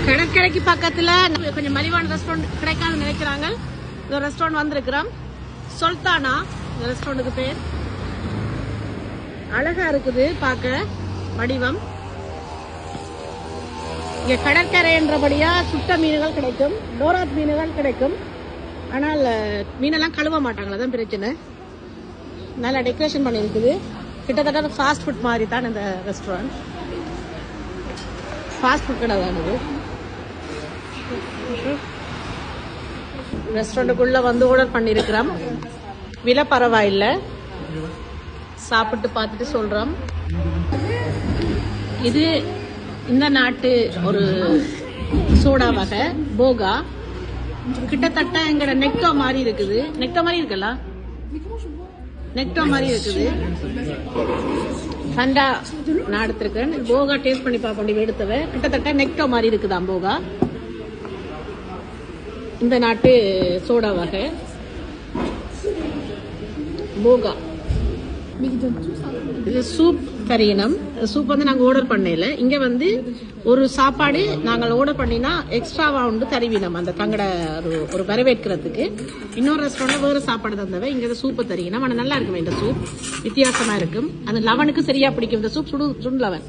கடற்கரைக்கு பக்கத்துல கொஞ்சம் மலிவான ரெஸ்டாரண்ட் கிடைக்காது நினைக்கிறாங்க. இந்த ரெஸ்டாரண்ட் வந்திருக்கிறோம். சுல்தானா இந்த ரெஸ்டாரண்ட்டுக்கு பேர். அழகா இருக்குது பார்க்க வடிவம். இங்க கடற்கரை என்றபடியா சுட்ட மீன்கள் கிடைக்கும், டோராத் மீன்கள் கிடைக்கும். ஆனால் மீனெல்லாம் கழுவ மாட்டாங்களா, தான் பிரச்சனை. நல்லா டெக்கரேஷன் பண்ணியிருக்குது. கிட்டத்தட்ட ஃபாஸ்ட் ஃபுட் மாதிரி தான் இந்த ரெஸ்டாரண்ட். ஃபாஸ்ட் ஃபுட் கடை தான் இது. ரெஸ்டாரண்ட்டுக்குள்ள வந்து ஆர்டர் பண்ணியிருக்கிறோம். விலை பரவாயில்லை, சாப்பிட்டு பார்த்துட்டு சொல்றோம். இது இந்த நாட்டு ஒரு சோடா வகை போகா. கிட்டத்தட்ட எங்கட நெக்டோ மாதிரி இருக்குது. நெக்டோ மாதிரி இருக்குல்ல, நெக்டோ மாதிரி இருக்குது. சண்டா நான் எடுத்திருக்கேன். போகா டேஸ்ட் பண்ணி பார்ப்போம். எடுத்தவ கிட்டத்தட்ட நெக்டோ மாதிரி இருக்குதான் போகா. இந்த நாட்டு சோடா வகை போகா. இது சூப் கரியனம். சூப் வந்து நாங்கள் ஆர்டர் பண்ணல. இங்க வந்து ஒரு சாப்பாடு நாங்கள் ஆர்டர் பண்ணினா எக்ஸ்ட்ராவா உண்டு தருவினம் அந்த தங்கட ஒரு வரவேற்கிறதுக்கு. இன்னொரு ரெஸ்டாரண்ட்ல வேற சாப்பாடு தந்தவ. இங்க சூப்பை தருவினம். ஆனால் நல்லா இருக்கும். இந்த சூப் வித்தியாசமா இருக்கும். அந்த லவனுக்கு சரியா பிடிக்கும். இந்த சூப் சுடு லவன்.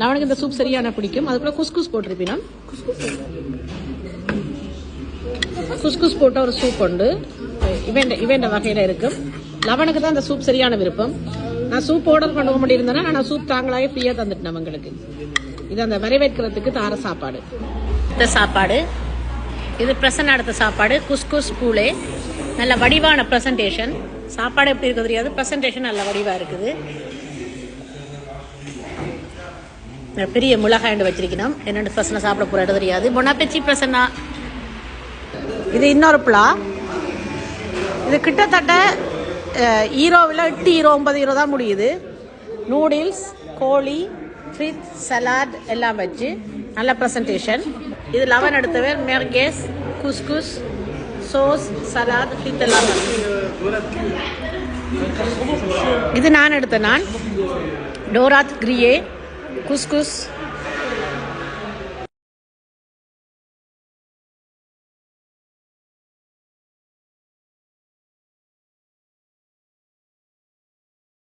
லவனுக்கு இந்த சூப் சரியான பிடிக்கும். அதுக்குள்ள குஸ்குஸ் போட்டிருப்பினோம். குஸ்குஸ் போட்ட ஒரு சூப் உண்டு. இவன் வகையில இருக்கும். லவனுக்கு தான் இந்த சூப் சரியான விருப்பம். நான் சூப் ஆர்டர் பண்ண முடியிருந்தேன்னா நான் சூப் தாங்களாவே ஃப்ரீயா தந்துட்டேன் அவங்களுக்கு. இது அந்த வரவேற்கிறதுக்கு தார சாப்பாடு. இந்த சாப்பாடு இது பிரசன்ட் அடுத்த சாப்பாடு குஸ்குஸ் பூலே. நல்ல வடிவான பிரசன்டேஷன். சாப்பாடு எப்படி இருக்கு தெரியாது, பிரசன்டேஷன் நல்ல வடிவா இருக்குது. பெரிய மிளகாய் வச்சிருக்கணும். என்னென்னு பிரசனை சாப்பிட போற இடம் தெரியாது. பொனாப்பெச்சி பிரசன்னா. இது இன்னொரு பிளா. இது கிட்டத்தட்ட ஈரோவில் 8 யூரோ 9 யூரோ தான் முடியுது. நூடில்ஸ், கோழி, ஃப்ரித், சலாட் எல்லாம் வச்சு நல்ல ப்ரெசன்டேஷன். இது லவன் எடுத்தவர் மெர்கேஸ், குஸ்குஸ், சோஸ், சலாட், ஃப்ரித் எல்லாம். இது நான் எடுத்த நான் டோராத் கிரியே, குஸ்குஸ்,